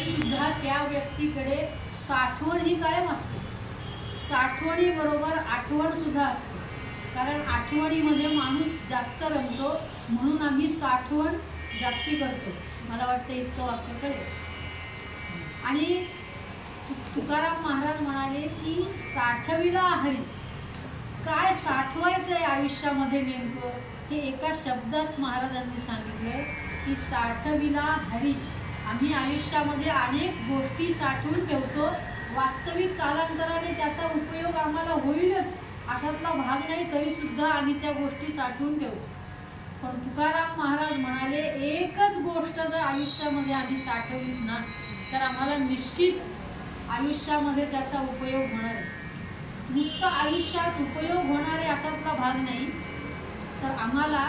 सुद्धा त्या व्यक्तीकडे साठवण ही कायम असते. साठवणी बरोबर आठवण सुद्धा असते, कारण आठवणीमध्ये माणूस जास्त रमतो, म्हणून आम्ही साठवण जास्ती करतो. मला वाटतं इतकं वाक्य कळेल. आणि तुकाराम महाराज म्हणाले की साठविला हरी. काय साठवायचंय आयुष्यामध्ये नेमकं हे एका शब्दात महाराजांनी सांगितलंय की साठविला हरी. आम्ही आयुष्यामध्ये अनेक गोष्टी साठवून ठेवतो, वास्तविक कालांतराने त्याचा उपयोग आम्हाला होईलच अशातला भाग नाही, तरी सुद्धा आम्ही त्या गोष्टी साठवून ठेवतो. पण तुकाराम महाराज म्हणाले एकच गोष्ट जर आयुष्यामध्ये आम्ही साठवली ना तर आम्हाला निश्चित आयुष्यामध्ये त्याचा उपयोग होणार आहे. नुसतं आयुष्यात उपयोग होणारे असातला भाग नाही, तर आम्हाला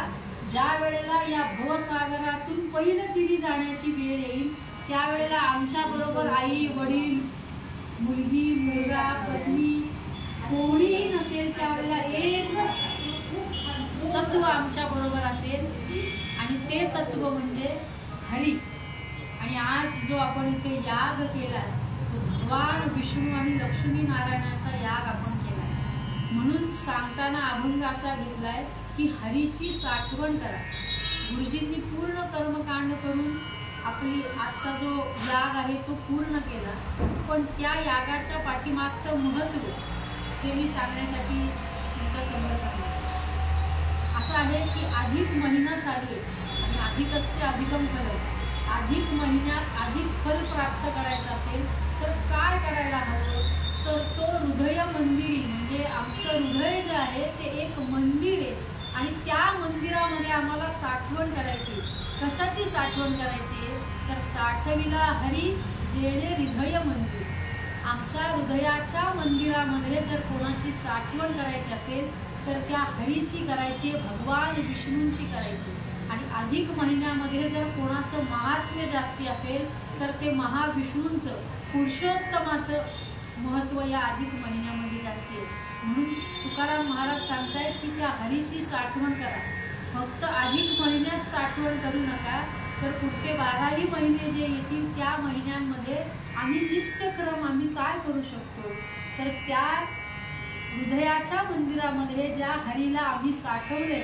ज्या वेळेला या भवसागरातून पहिलं तिरी जाण्याची वेळ येईल त्यावेळेला आमच्या बरोबर आई वडील मुलगी मुलगा पत्नी कोणीही नसेल, त्यावेळेला एकच तत्व आमच्या बरोबर असेल आणि ते तत्व म्हणजे हरी. आणि आज जो आपण इथे याग केला तो भगवान विष्णू आणि लक्ष्मी नारायणाचा याग आपण केला. म्हणून सांगताना अभंग असा घेतलाय की हरीची साठवण करा. गुरुजींनी पूर्ण कर्मकांड करून आपली आजचा जो याग आहे तो पूर्ण केला, पण त्या यागाच्या पाठीमागचं महत्त्व हे मी सांगण्यासाठी तुमच्यासमोर सांगतो. असं आहे की अधिक महिना चालू आहे आणि अधिकस्य अधिकम फल. अधिक महिन्यात अधिक फल प्राप्त करायचं असेल तर काय करायला हवं, तर तो हृदय मंदिरी म्हणजे आमचं हृदय जे आहे ते एक मंदिर आहे आणि त्या मंदिरामध्ये आम्हाला साठवण करायची. कशाची साठवण करायची तर साठविला हरी जेणे हृदय मंदिर. आमच्या हृदयाच्या मंदिरामध्ये जर कोणाची साठवण करायची असेल तर त्या हरीची करायची, भगवान विष्णूंची करायची. आणि अधिक महिन्यामध्ये जर कोणाचं महात्म्य जास्ती असेल तर ते महाविष्णूंचं पुरुषोत्तमाचं महत्त्व या अधिक महिन्यामध्ये जास्ती आहे. म्हणून तुकाराम महाराज सांगतायत की त्या हरीची साठवण करा. फक्त अधिक महिन्यात साठवण करू नका, तर पुढचे 12ही महिने जे येतील त्या महिन्यांमध्ये आम्ही नित्यक्रम आम्ही काय करू शकतो, तर त्या हृदयाच्या मंदिरामध्ये ज्या हरीला आम्ही साठवले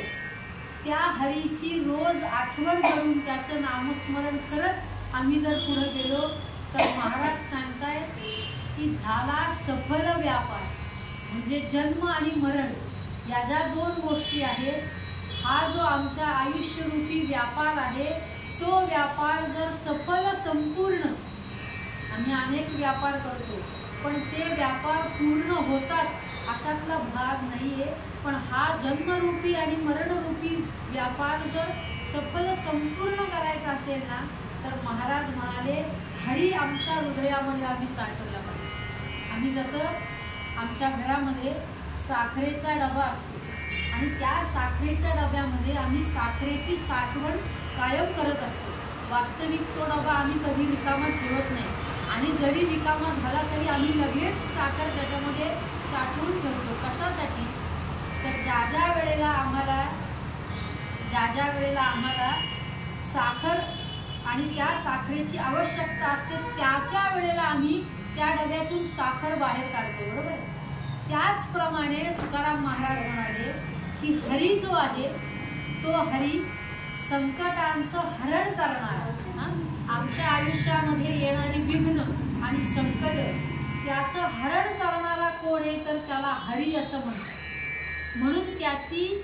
त्या हरीची रोज आठवण करून त्याचं नामस्मरण करत आम्ही जर पुढे गेलो तर महाराज सांगतायत की झाला सफल व्यापार. म्हणजे जन्म आणि मरण या ज्या दोन गोष्टी आहेत, हा जो आमच्या आयुष्यरूपी व्यापार आहे तो व्यापार जर सफल संपूर्ण, आम्ही अनेक व्यापार करतो पण ते व्यापार पूर्ण होतात अशातला भाग नाहीये. पण हा जन्मरूपी आणि मरणरूपी व्यापार जर सफल संपूर्ण करायचा असेल ना तर महाराज म्हणाले हरी आमच्या हृदयामध्ये आम्ही साठवला पाहिजे. आम्ही जसं आमच्या घरामध्ये साखरेचा डबा असतो आणि त्या साखरेच्या डब्यामध्ये आम्ही साखरेची साठवण कायम करत असतो. वास्तविक तो डबा आम्ही कधी रिकामा ठेवत नाही आणि जरी रिकामा झाला तरी आम्ही लगेच साखर त्याच्यामध्ये साठवून ठेवतो. कशासाठी तर ज्या ज्या वेळेला आम्हाला साखर आणि त्या साखरेची आवश्यकता असते त्या वेळेला आम्ही त्या डब्यातून साखर बाहेर काढतो. बरोबर. त्याचप्रमाणे तुकाराम महाराज म्हणाले की हरी जो आहे तो हरी संकटांचं हरण करणारा. आमच्या आयुष्यामध्ये येणारी विघ्न आणि संकट त्याचं हरण करणारा कोण आहे तर त्याला हरी असं म्हणतात. म्हणून त्याची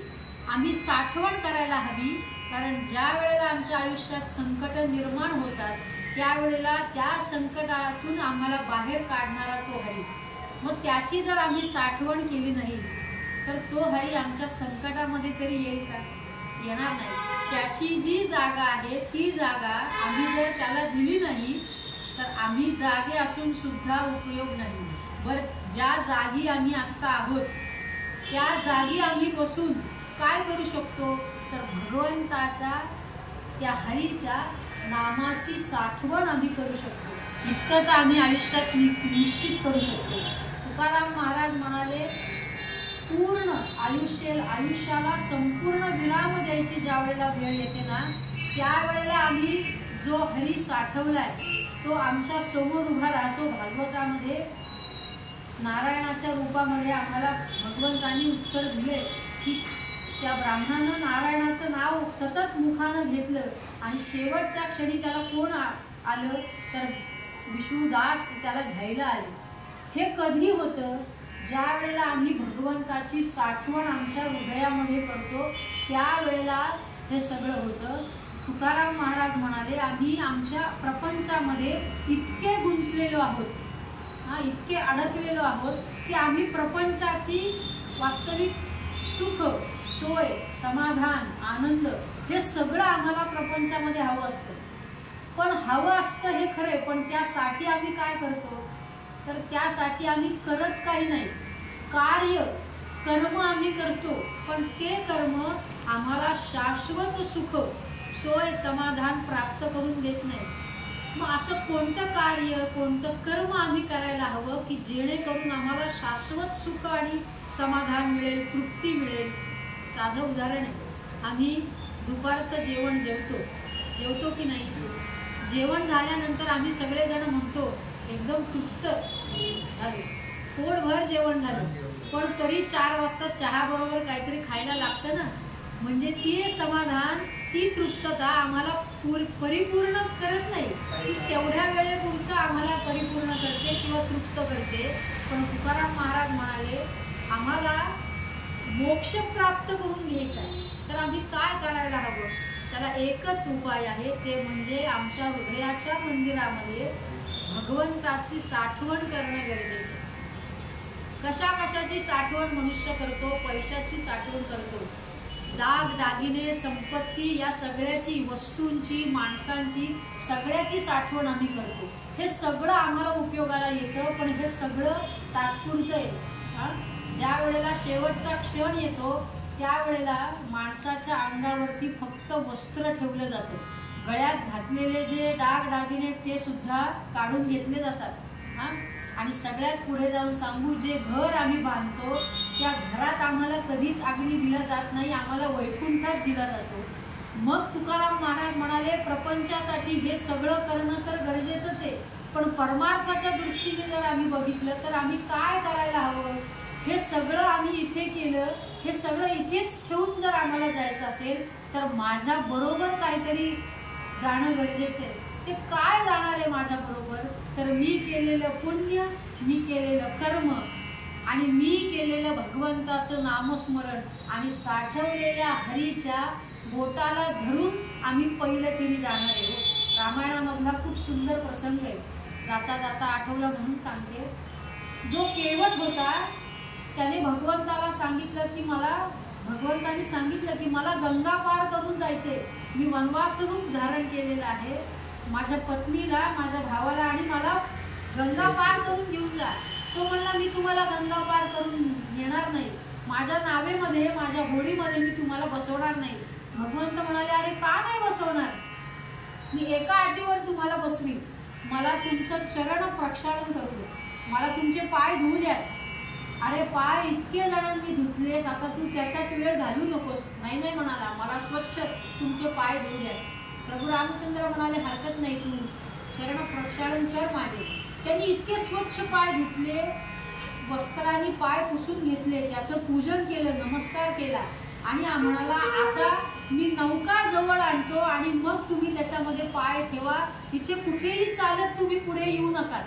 आम्ही साठवण करायला हवी, कारण ज्या वेळेला आमच्या आयुष्यात संकट निर्माण होतात त्यावेळेला त्या संकटातून आम्हाला बाहेर काढणारा तो हरी. मग त्याची जर आम्ही साठवण केली नाही तर तो हरी आमच्या संकटामध्ये तरी येईल का? येणार नाही. त्याची जी जागा आहे ती जागा आम्ही जर त्याला दिली नाही तर आम्ही जागे असून सुद्धा उपयोग नाही. बरं, ज्या जागी आम्ही आत्ता आहोत त्या जागी आम्ही बसून काय करू शकतो तर भगवंताच्या त्या हरीच्या नामाची साठवण आम्ही करू शकतो. इतकं तर आम्ही आयुष्यात निश्चित करू शकतो. तुकाराम महाराज म्हणाले पूर्ण आयुष्याला संपूर्ण विराम द्यायची ज्या वेळेला वेळ येते ना त्यावेळेला आम्ही जो हरी साठवलाय तो आमच्या समोर उभा राहतो भागवतामध्ये। नारायणाच्या रूपामध्ये आम्हाला भगवंतांनी उत्तर दिले की त्या ब्राह्मणानं नारायणाचं नाव सतत मुखानं घेतलं आणि शेवटच्या क्षणी त्याला कोण आलं तर विष्णुदास त्याला घ्यायला आले। हे कधी होतं? ज्या वेळेला आम्ही भगवंताची साठवण आमच्या हृदयामध्ये करतो त्यावेळेला हे सगळं होतं। तुकाराम महाराज म्हणाले, आम्ही आमच्या प्रपंचामध्ये इतके गुंतलेलो आहोत, इतके अडकलेलो आहोत की आम्ही प्रपंचाची वास्तविक सुख, सोय, समाधान, आनंद हे सगळं आम्हाला प्रपंचामध्ये हवं असतं। पण हवं असतं हे खरे, पण त्यासाठी आम्ही काय करतो तर त्यासाठी आम्ही करत काही नाही। कार्य कर्म आम्ही करतो, पण ते कर्म आम्हाला शाश्वत सुख, सोय, समाधान प्राप्त करून देत नाही। मग असं कोणतं कार्य, कोणतं कर्म आम्ही करायला हवं की जेणेकरून आम्हाला शाश्वत सुख आणि समाधान मिळेल, तृप्ती मिळेल। साधं उदाहरण आहे, आम्ही दुपारचं जेवण जेवतो की नाही? जेवण झाल्यानंतर आम्ही सगळेजण म्हणतो एकदम तृप्त झाले, पोटभर जेवण झालं, पण तरी 4 वाजता चहा बरोबर काहीतरी खायला लागतं ना। म्हणजे ती समाधान, ती तृप्तता आम्हाला परिपूर्ण करत नाही, ती तेवढ्या वेळेपुरतं आम्हाला परिपूर्ण करते किंवा तृप्त करते। पण तुकाराम महाराज म्हणाले, आम्हाला मोक्ष प्राप्त करून घ्यायचा आहे तर आम्ही काय करायला हवं? त्याला एकच उपाय आहे, ते म्हणजे आमच्या हृदयाच्या मंदिरामध्ये भगवंताची साठवण करणं गरजेचं आहे। कशाची साठवण मनुष्य करतो? पैशाची साठवण करतो, दाग दागिने, संपत्ती या सगळ्याची, वस्तूंची, माणसांची, सगळ्याची साठवण आम्ही करतो। हे सगळं आम्हाला उपयोगाला येतं, पण हे सगळं तात्पुरतं आहे। ज्या वेळेला शेवटचा क्षण येतो त्यावेळेला माणसाच्या अंगावरती फक्त वस्त्र ठेवलं जातं, गळ्यात घातलेले जे दाग दागिने ते सुद्धा काढून घेतले जातात। आणि सगळ्यात पुढे जाऊन सांगू, जे घर आम्ही बांधतो त्या घरात आम्हाला कधीच अग्नी दिला जात नाही, आम्हाला वैकुंठात दिला जातो। मग तुकाराम महाराज म्हणाले, प्रपंचासाठी हे सगळं करणं तर गरजेचंच आहे, पण परमार्थाच्या दृष्टीने जर आम्ही बघितलं तर आम्ही काय करायला हवं? हे सगळं आम्ही इथे केलं, हे सगळं इथेच ठेवून जर आम्हाला जायचं असेल तर माझ्या बरोबर काहीतरी जाणं गरजेचं आहे। ते काय जाणार आहे माझ्या बरोबर? तर मी केलेलं पुण्य, मी केलेलं कर्म आणि मी केलेलं भगवंताचं नामस्मरण आणि साठवलेल्या हरीच्या बोटाला धरून आम्ही पहिलं तरी जाणार आहे। रामायणामधला खूप सुंदर प्रसंग आहे, जाता जाता आठवला म्हणून सांगते। जो केवट होता त्याने भगवंताला सांगितलं की भगवंताने सांगितलं की मला गंगा पार करून जायचे, मी वनवास रूप धारण केलेलं आहे, माझ्या पत्नीला, माझ्या भावाला आणि मला गंगा पार करून घेऊन जा। तो म्हणला, मी तुम्हाला गंगा पार करून येणार नाही, माझ्या नावेमध्ये, माझ्या होडीमध्ये मी तुम्हाला बसवणार नाही। भगवंत म्हणाले, अरे का नाही बसवणार? मी एका अटीवर तुम्हाला बसवी, मला तुमचं चरण प्रक्षालन करू दे, मला तुमचे पाय धुवू द्या। अरे पाय इतके जणांनी धुतलेत, आता तू त्याच्यात वेळ घालू नकोस। नाही नाही म्हणाला, मला स्वच्छ तुमचे पाय धुवू द्या। प्रभू रामचंद्र म्हणाले, हरकत नाही, तू चरण प्रक्षालन कर माझे। त्यांनी इतके स्वच्छ पाय धुतले, वस्त्रांनी पाय पुसून घेतले, त्याचं पूजन केलं, नमस्कार केला आणि म्हणाला, आता मी नौका जवळ आणतो आणि मग तुम्ही त्याच्यामध्ये पाय ठेवा, इथे कुठेही चालत तुम्ही पुढे येऊ नका।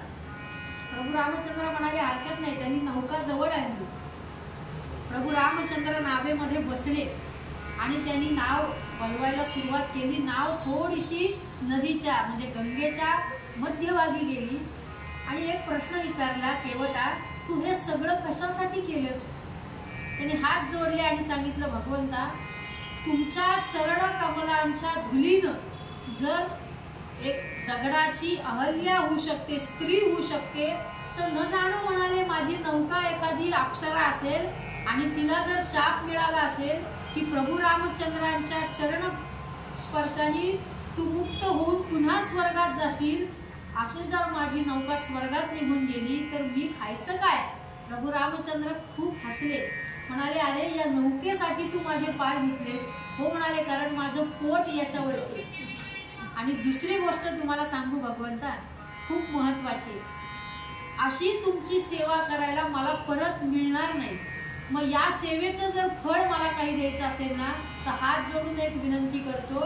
प्रभू रामचंद्र म्हणाले, हरकत नाही। त्यांनी नौका जवळ आणली, प्रभू रामचंद्र नावेमध्ये बसले आणि त्यांनी नाव वळवायला सुरुवात केली। नाव थोडीशी नदीच्या म्हणजे गंगेच्या मध्यभागी गेली आणि एक प्रश्न विचारला, केवटा तू हे सगळं कशासाठी केलंस? त्याने हात जोडले आणि सांगितलं, भगवंता तुमच्या चरण कमलांच्या धुलीनं जर एक दगडाची अहल्या होऊ शकते, स्त्री होऊ शकते, तर न जाणो म्हणाले माझी नौका एखादी अप्सरा असेल आणि तिला जर शाप मिळाला असेल की प्रभू रामचंद्रांच्या चरण स्पर्शाने तू मुक्त होऊन पुन्हा स्वर्गात जाशील, असे जर माझी नौका स्वर्गात निघून गेली तर मी खायचं काय? प्रभू रामचंद्र खूप हसले, म्हणाले, अरे या नौकेसाठी तू माझे पाय धुतलेस? हो म्हणाले, कारण माझं पोट याच्यावरती। आणि दुसरी गोष्ट तुम्हाला सांगू भगवंता, खूप महत्त्वाची. अशी तुमची सेवा करायला मला परत मिळणार नाही. मग या सेवेचं जर फळ मला काही द्यायचं असेल ना, तर हात जोडून एक विनंती करतो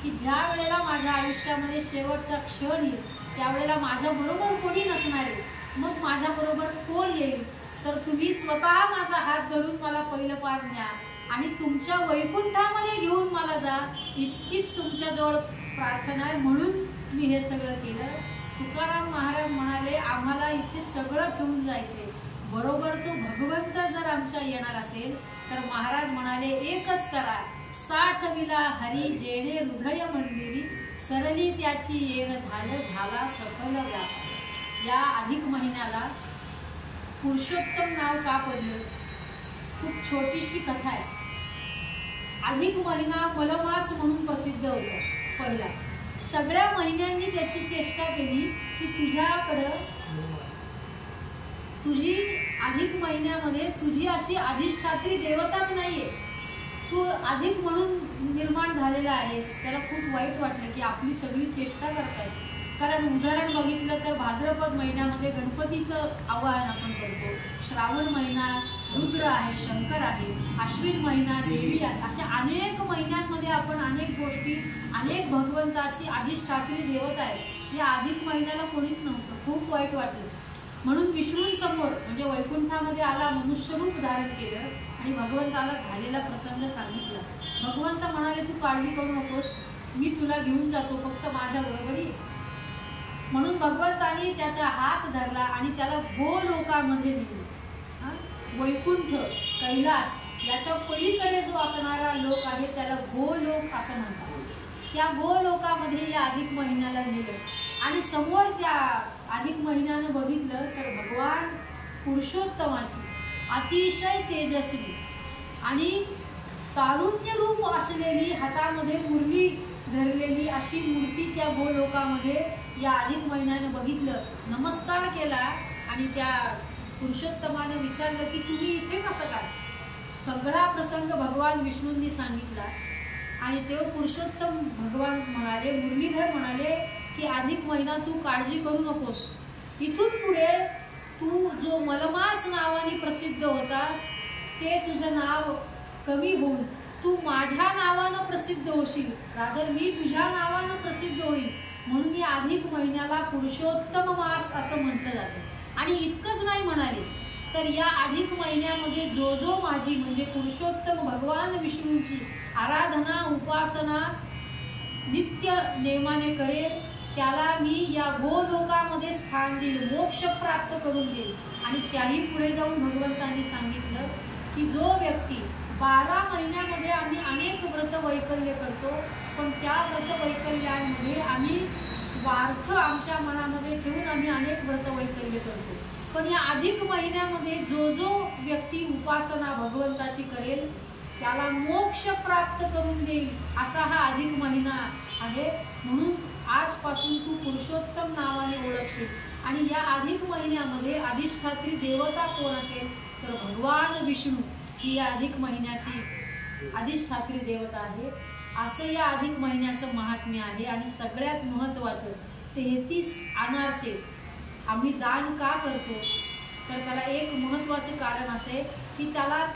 की ज्या वेळेला माझ्या आयुष्यामध्ये शेवटचा क्षण येईल त्यावेळेला माझ्याबरोबर कोणी नसणार आहे, मग माझ्याबरोबर कोण येईल, तर तुम्ही स्वतः माझा हात धरून मला पहिलं पार न्या आणि तुमच्या वैकुंठामध्ये घेऊन मला जा, इतकीच तुमच्याजवळ प्रार्थना आहे. म्हणून मी हे सगळं केलं. तुकाराम महाराज म्हणाले आम्हाला इथे सगळं ठेवून जायचे, बरोबर तो भगवंत जर आमच्या येणार असेल तर महाराज म्हणाले एकच करा, 60 विला हरी जेणे हृदय मंदिरी, सरली त्याची येण झाला सफल व्याप. या अधिक महिन्याला पुरुषोत्तम नाव का पडलं? खूप छोटीशी कथा आहे. अधिक महिना मलमास म्हणून प्रसिद्ध होता पहिला. सगळ्या महिन्यांनी त्याची चेष्टा केली की तुझ्याकडं तुझी अधिक महिन्यामध्ये तुझी अशी अधिष्ठात्री देवताच नाहीये, तू अधिक म्हणून निर्माण झालेला आहेस. त्याला खूप वाईट वाटलं की आपली सगळी चेष्टा करतायत. कारण उदाहरण बघितलं तर भाद्रपद महिन्यामध्ये गणपतीचं आवाहन आपण करतो, श्रावण महिना रुद्र आहे, शंकर आहे, अश्विन महिना देवी आहे. अशा अनेक महिन्यांमध्ये आपण अनेक गोष्टी, अनेक भगवंताची अधिष्ठात्री देवता आहे. या अधिक महिन्याला कोणीच नव्हतं. खूप वाईट वाटलं. म्हणून विष्णूंसमोर म्हणजे वैकुंठामध्ये आला, मनुष्यरूप धारण केलं आणि भगवंताला झालेला प्रसंग सांगितला. भगवंत म्हणाले तू काळजी करू नकोस, मी तुला घेऊन जातो, फक्त माझ्या बरोबर ये. म्हणून भगवंतानी त्याचा हात धरला आणि त्याला गोलोकामध्ये नेले. वैकुंठ, कैलास याच्या पलीकडे जो असणारा लोक आहे त्याला गोलोक असं म्हणतात. त्या गोलोकामध्ये या अधिक महिन्याला नेलं आणि समोर त्या अधिक महिन्यानं बघितलं तर भगवान पुरुषोत्तमाची अतिशय तेजस्वी आणि तारुण्य रूप असलेली, हातामध्ये मुरली धरलेली अशी मूर्ती त्या गोलोकामध्ये या अधिक महिन्यानं बघितलं. नमस्कार केला आणि त्या पुरुषोत्तमानं विचारलं की तुम्ही इथे कसं काय? सगळा प्रसंग भगवान विष्णूंनी सांगितला आणि ते पुरुषोत्तम भगवान म्हणाले, मुरलीधर म्हणाले की अधिक महिना तू काळजी करू नकोस, इथून पुढे तू जो मलमास नावाने प्रसिद्ध होतास ते तुझं नाव कमी होऊन तू माझ्या नावानं प्रसिद्ध होशील, रादर मी तुझ्या नावानं प्रसिद्ध होईल. म्हणून या अधिक महिन्याला पुरुषोत्तम मास असं म्हटलं जातं. आणि इतकंच नाही म्हणाले, तर या अधिक महिन्यामध्ये जो जो माझी म्हणजे पुरुषोत्तम भगवान विष्णूंची आराधना उपासना नित्य नेमाने करेल त्याला मी या गोलोकामध्ये स्थान देईल, मोक्ष प्राप्त करून देईल. आणि त्याही पुढे जाऊन भगवंतांनी सांगितलं की जो व्यक्ती 12 महिन्यामध्ये आम्ही अनेक व्रत वैकल्य करतो, पण त्या व्रत वैकल्यांमध्ये आम्ही स्वार्थ आमच्या मनामध्ये ठेवून आम्ही अनेक व्रत वैकल्य करतो, पण या अधिक महिन्यामध्ये जो जो व्यक्ती उपासना भगवंताची करेल त्याला मोक्ष प्राप्त करून देईल असा हा अधिक महिना आहे. म्हणून आजपासून तू पुरुषोत्तम नावाने ओळखशील. आणि या अधिक महिन्यामध्ये अधिष्ठात्री देवता कोण असेल तर भगवान विष्णू ही या अधिक महिन्याची अधिष्ठात्री देवता आहे. असं या अधिक महिन्याचं महात्म्य आहे. आणि सगळ्यात महत्त्वाचं 33 अनारसे आम्ही दान का करतो तर त्याला एक महत्त्वाचं कारण असे की त्याला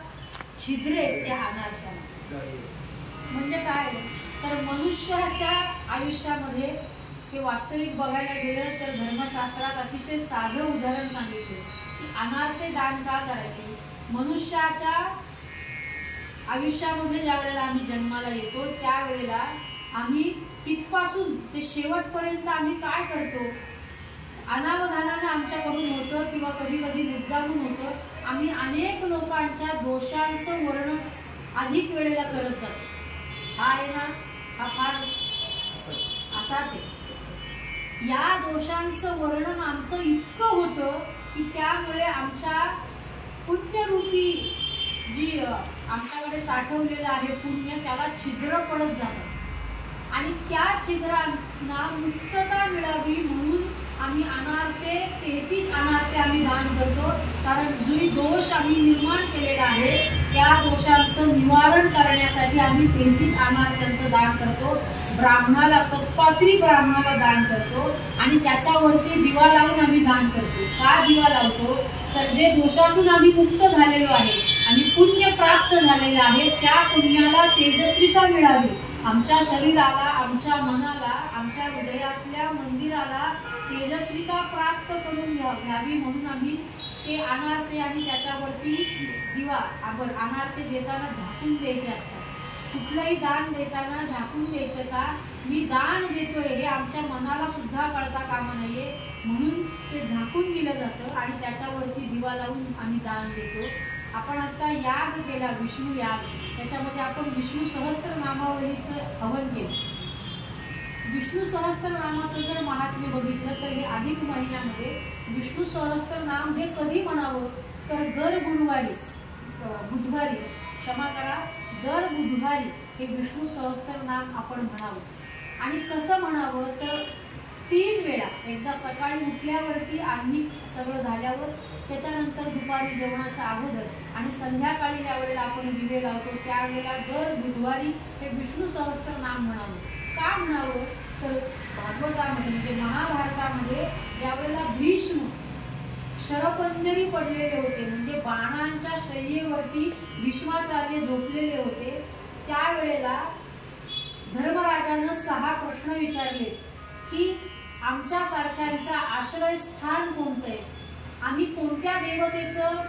छिद्रे त्या अनारशाला. म्हणजे काय तर मनुष्याच्या आयुष्यामध्ये हे वास्तविक बघायला गेलं तर धर्मशास्त्रात अतिशय साधं उदाहरण सांगितले की अनारसे दान का करायचे. मनुष्याच्या आयुष्यामध्ये ज्या वेळेला आम्ही जन्माला येतो त्यावेळेला आम्ही तिथपासून ते शेवटपर्यंत आम्ही काय करतो, अनावधानाने आमच्याकडून होतं किंवा कधी कधी मुद्दामून होतं. आम्ही अनेक लोकांच्या दोषांचं वर्णन अधिक वेळेला करत जातो. हा आहे ना, हा फार असाच आहे. या दोषांचं वर्णन आमचं इतकं होतं की त्यामुळे आमच्या पुण्यरूपी जी आमच्याकडे साठवलेलं आहे पुण्य त्याला छिद्र पडत जातं आणि त्या छिद्रांना मुक्तता मिळावी म्हणून आम्ही अनारसे 33 अनारसे आम्ही दान करतो. कारण जो दोष आम्ही निर्माण केलेला आहे त्या दोषांचं निवारण करण्यासाठी आम्ही 33 अनारशांचं दान करतो. ब्राह्मणाला, सत्पात्री ब्राह्मणाला दान करतो आणि त्याच्यावरती दिवा लावून आम्ही दान करतो. का दिवा लावतो? तर जे दोषातून आम्ही मुक्त झालेलो आहे आणि पुण्य प्राप्त झालेले आहे, त्या पुण्याला तेजस्विता मिळावी, आमच्या शरीराला, आमच्या मनाला, आमच्या हृदयातल्या मंदिराला तेजस्विता प्राप्त करून घ्यावी म्हणून आम्ही ते अनारसे आणि त्याच्यावरती दिवा, अनारसे देताना झाकून द्यायचे असतात. कुठलंही दान देताना झाकून द्यायचं का? मी दान देतोय हे आमच्या मनाला सुद्धा कळता कामा नये म्हणून ते झाकून दिलं जातं आणि त्याच्यावरती दिवा लावून आम्ही दान देतो. आपण आता याग केला, विष्णू याग, त्याच्यामध्ये आपण विष्णू सहस्त्रनामावलीचं हवन केलं. विष्णू सहस्त्रनामाचं जर महात्म्य बघितलं तर हे अधिक महिन्यामध्ये विष्णू सहस्त्रनाम हे कधी म्हणावं तर दर बुधवारी, क्षमा करा, दर बुधवारी हे विष्णू सहस्त्रनाम आपण म्हणावं. आणि कसं म्हणावं तर 3 वेळा, एकदा सकाळी उठल्यावरती आणि सगळं झाल्यावर, त्याच्यानंतर दुपारी जेवणाच्या अगोदर आणि संध्याकाळी ज्या वेळेला आपण दिवे लावतो त्यावेळेला दर बुधवारी हे विष्णू सहस्त्रनाम म्हणावं. का म्हणावं तर भागवतामध्ये म्हणजे महाभारतामध्ये ज्यावेळेला भीष्म शरपंजरी पडलेले होते, म्हणजे बाणांच्या शय्येवरती भीष्माचार्य झोपलेले होते, त्यावेळेला धर्मराजानं 6 प्रश्न विचारले की आमच्या सारख्यांचा आश्रयस्थान कोणतं आहे, आम्ही कोणत्या देवतेचं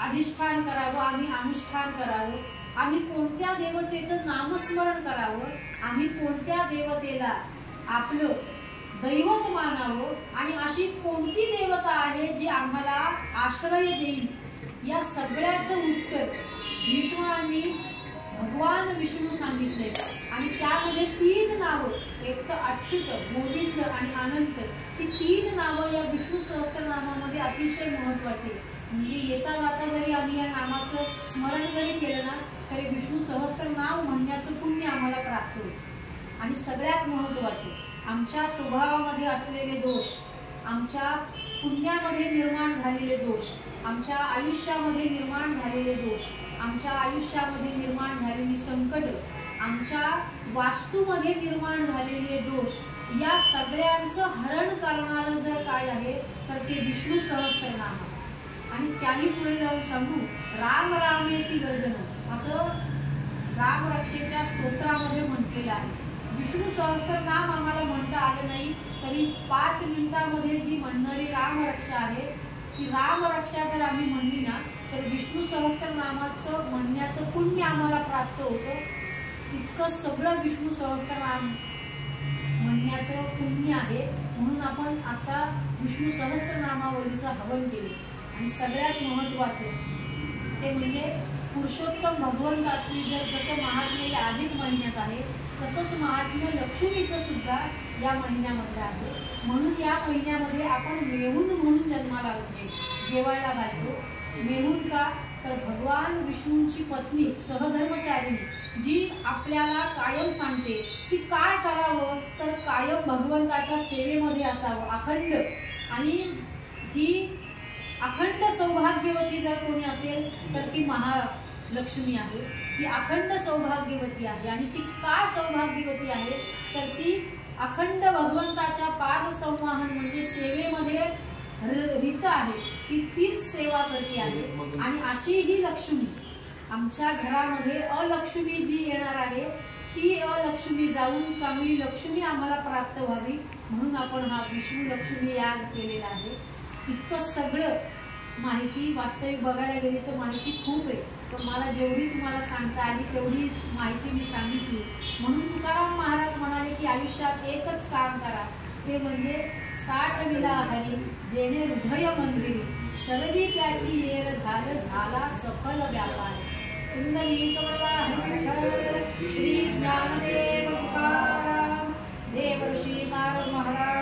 अधिष्ठान करावं, आम्ही अनुष्ठान करावं, आम्ही कोणत्या देवतेचं नामस्मरण करावं, आम्ही कोणत्या देवतेला आपलं दैवत मानावं आणि अशी कोणती देवता आहे जी आम्हाला आश्रय देईल. या सगळ्याचं उत्तर भीष्मांनी भगवान विष्णू सांगितले आणि त्यामध्ये 3 नावं, एक तर अच्युत, गोविंद आणि अनंत, ही 3 नावं या विष्णू सहस्त्रनामामध्ये अतिशय महत्वाचे. म्हणजे येता जाता जरी आम्ही या नामाचं स्मरण जरी केलं ना तरी विष्णू सहस्त्रनाम म्हणण्याचं पुण्य आम्हाला प्राप्त होईल. आणि सगळ्यात महत्वाचे आमच्या स्वभावामध्ये असलेले दोष, आमच्या पुण्यामध्ये निर्माण झालेले दोष, आमच्या आयुष्यामध्ये निर्माण झालेले दोष, आमच्या आयुष्यामध्ये निर्माण झालेली संकट, आमच्या वास्तूमध्ये निर्माण झालेले दोष, या सगळ्यांचं हरण करणारं जर काय आहे तर ते विष्णू सहस्त्रनाम. आणि त्याही पुढे जाऊन सांगू, राम रामेति गर्जन असं रामरक्षेच्या स्तोत्रामध्ये म्हटलेलं आहे. विष्णू सहस्त्रनाम आम्हाला म्हणता आलं नाही तरी 5 मिनिटांमध्ये जी म्हणणारी रामरक्षा आहे ती रामरक्षा जर आम्ही म्हणली ना तर विष्णू सहस्त्रनामाचं म्हणण्याचं पुण्य आम्हाला प्राप्त होतं. इतकं सगळं विष्णू सहस्त्रनाम म्हणण्याचं पुण्य आहे म्हणून आपण आता विष्णू सहस्त्रनामावलीचं हवन केले. आणि सगळ्यात महत्त्वाचं ते म्हणजे पुरुषोत्तम भगवंताची जर जसं महात्म्य या अधिक महिन्यात आहे तसंच महात्म्य लक्ष्मीचं सुद्धा या महिन्यामध्ये आहे. म्हणून या महिन्यामध्ये आपण मेहून म्हणून जन्माला होते, जेवायला घालतो. मेहून का तर भगवान विष्णूंची पत्नी सहधर्मचारिणी जी आपल्याला कायम सांगते की काय करावं तर कायम भगवंताच्या सेवेमध्ये असावं अखंड. आणि ही अखंड सौभाग्यवती जर कोणी असेल तर ती महालक्ष्मी आहे. ती अखंड सौभाग्यवती आहे. आणि ती का सौभाग्यवती आहे तर ती अखंड भगवंताच्या पाद संवाहन म्हणजे सेवेमध्ये रीत आहे, ती तीच सेवा करते आहे. आणि अशी ही लक्ष्मी आमच्या घरामध्ये अलक्ष्मी जी येणार आहे ती अलक्ष्मी जाऊन चांगली लक्ष्मी आम्हाला प्राप्त व्हावी म्हणून आपण हा विष्णू लक्ष्मी याग केलेला आहे. इतकं सगळं माहिती वास्तविक बघायला गेली तर माहिती खूप आहे, पण मला जेवढी तुम्हाला सांगता आली तेवढी माहिती मी सांगितली. म्हणून तुकाराम महाराज म्हणाले की आयुष्यात एकच काम करा ते म्हणजे 60 विला हरी जेणे हृदय मंदिरी शरदी त्याची येर झाला सफल व्यापार. श्री ज्ञानदेव तुकाराम देव ऋषी नारद महाराज